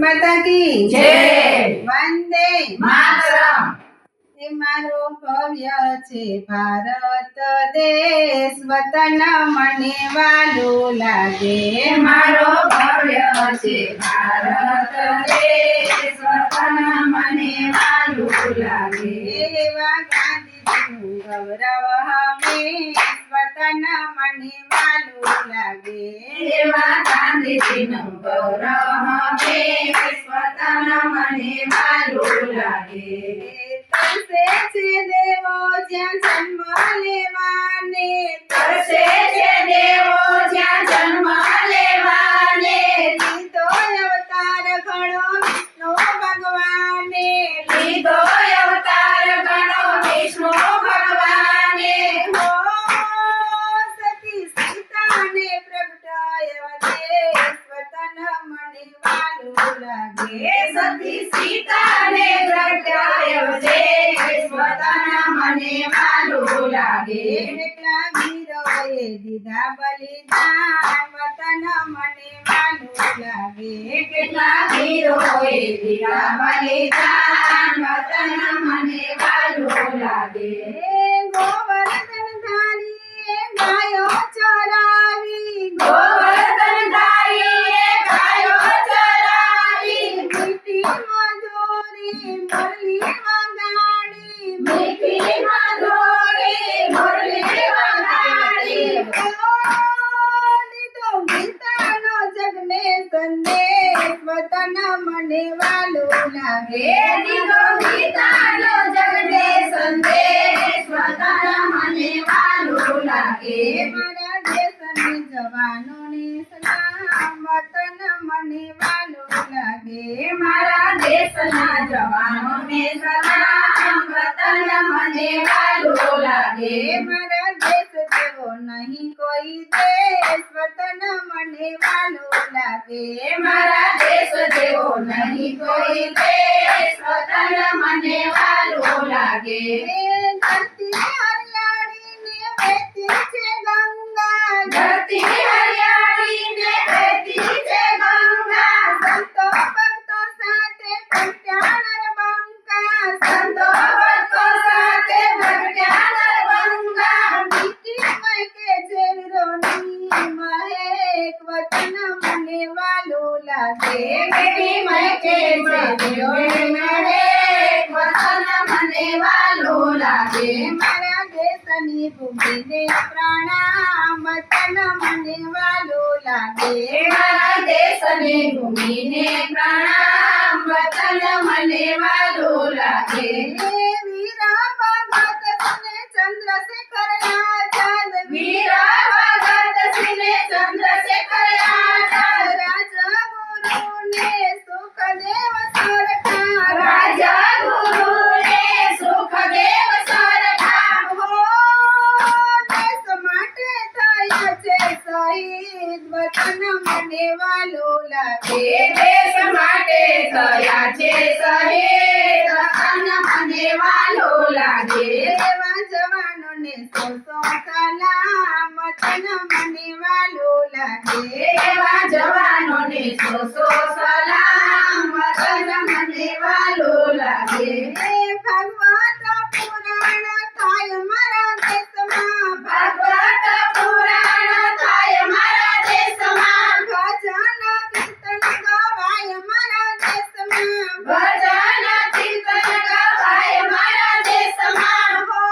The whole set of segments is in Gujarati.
माता की जय वंदे मातरम हे मारो भव्य छे भारत देश वतन मने वालो लागे मारो भव्य छे भारत देश वतन मने वालू लागे एवा गांधीजीનું गौरव हमें वतन मने वालो लागे एवा गांधीजीનું गौरव हमें वतन मने वालू लागे तरसे छे देवो ज्યાં જન્મ લેવાને तरसे छे देवो ज्યાં जन्म लेवाने લીધો અવતાર ઘણો વિષ્ણુ ભગવાને લીધો અવતાર ઘણો વિષ્ણુ ભગવાને હો સતી સીતાને પ્રગટાયા દેશ વતન મને વાલું લાગે સતી સીતાને પ્રગટાયો દેશ વતન મને વાલું લાગે કેટલા વીરોએ દીધા બલિદાન વતન મને વાલું લાગે કેટલા વીરોએ દીધા બલિદાન વતન મને વાલું લાગે ગોવર્ધન ધારી ગાયો ચરાવી ગોવર્ધનધારીએ ગાયો ચરાવી મીઠી મધુરી મુરલી વગાડી મીઠી મધુરી મુરલી વગાડી લીધો ગીતાનો જગને સંદેશ વતન મને વાલું લાગે દીધો ગીતાનો જગને સંદેશ વતન મને વાલું લાગે મારા દેશની જવાનોને સલામ વતન મને વાલું લાગે મારા દેશના જવાનોને સલામ વતન મને વાલું લાગે મારા દેશ જેવો નહીં કોઈ દેશ વતન મને વાલું લાગે મારા દેશ જેવો નહીં કોઈ દેશ વતન મને વાલું લાગે ધરતી હરિયાળીને વહેતી છે ગંગા ધરતી હરિયાળીને વહેતી છે ગંગા સંતો ભક્તો સાથે પ્રગટ્યા નરબંકા સંતો ભક્તો સાથે પ્રગટ્યા નરબંકા મીઠી મહેકે છે વીરોની મહેક વતન મને વાલું લાગે બેટી મહેકે છે વીરોની મહેક વતન મને વાલું લાગે મારા દેશની ભૂમિને પ્રણામ વતન મને વાલું લાગે મારા દેશની ભૂમિને પ્રણામ વતન મને વાલું લાગે વીરા ભગત સિંહ ચંદ્રશેખર આઝાદ વીરા ભગત સિંહ ચંદ્રશેખર આઝાદ રાજગુરુને સુખદેવ સરકાર રાજા ગુરુને સુખદેવ સરકાર હો દેશ માટે થયા છે શહીદ વતન મને વાલું લાગે દેશ માટે થયા છે શહીદ વતન મને વાલું લાગે એવા જવાનોને સો સલામ વતન મને વાલું લાગે એવા જવાનોને સો સલામ વતન મને વાલું લાગે ભાગવત પુરાણ થાય મારા દેશમાં ભાગવત પુરાણ થાય મારા દેશમાં ભજન કીર્તન ગવાય મારા દેશમાં ભજન કીર્તન ગવાય મારા દેશમાં હો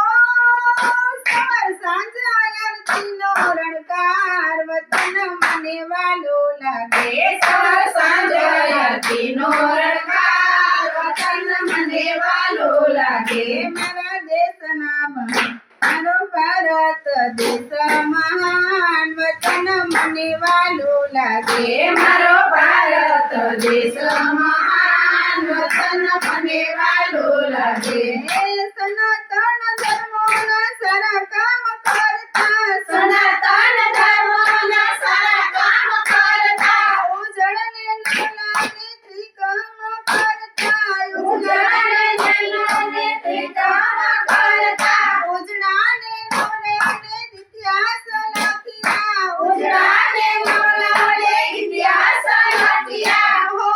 સવાર સાંજ આરતીનો રણકાર વતન મને વાલું લાગે સવાર સાંજ આરતીનો રણકાર વતન મને વાલું લાગે મારા દેશના મારો ભારત દેશ મહાન વતન મને વાલું લાગે મારો ભારત દેશ મહાન વતન મને વાલું લાગે સનાતન ધર્મોના સારા કામ કરતા સનાતન ધર્મના સારા કામ કરતા ઉજળને નલાને ત્રિકામ કરતા ઉજળને જલોને ત્રિકામ કરતા ઉજળાને નવલાને ઇતિહાસ લખ્યા ઉજળાને નવલાને ઇતિહાસ લખ્યા હો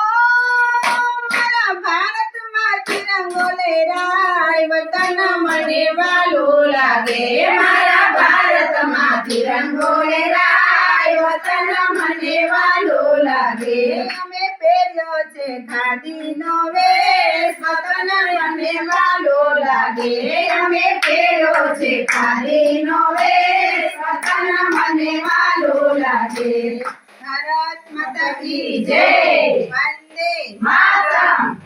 મને વાલું લાગે મારા ભારતમાં તિરંગો લહેરાય વતન મને વાલું લાગે અમે પહેર્યો છે ખાદીનો વેશ વતન મને વાલું લાગે અમે પહેર્યો છે ખાદીનો વેશ વતન મને વાલું લાગે ભારત માતા કી જય વંદે માતરમ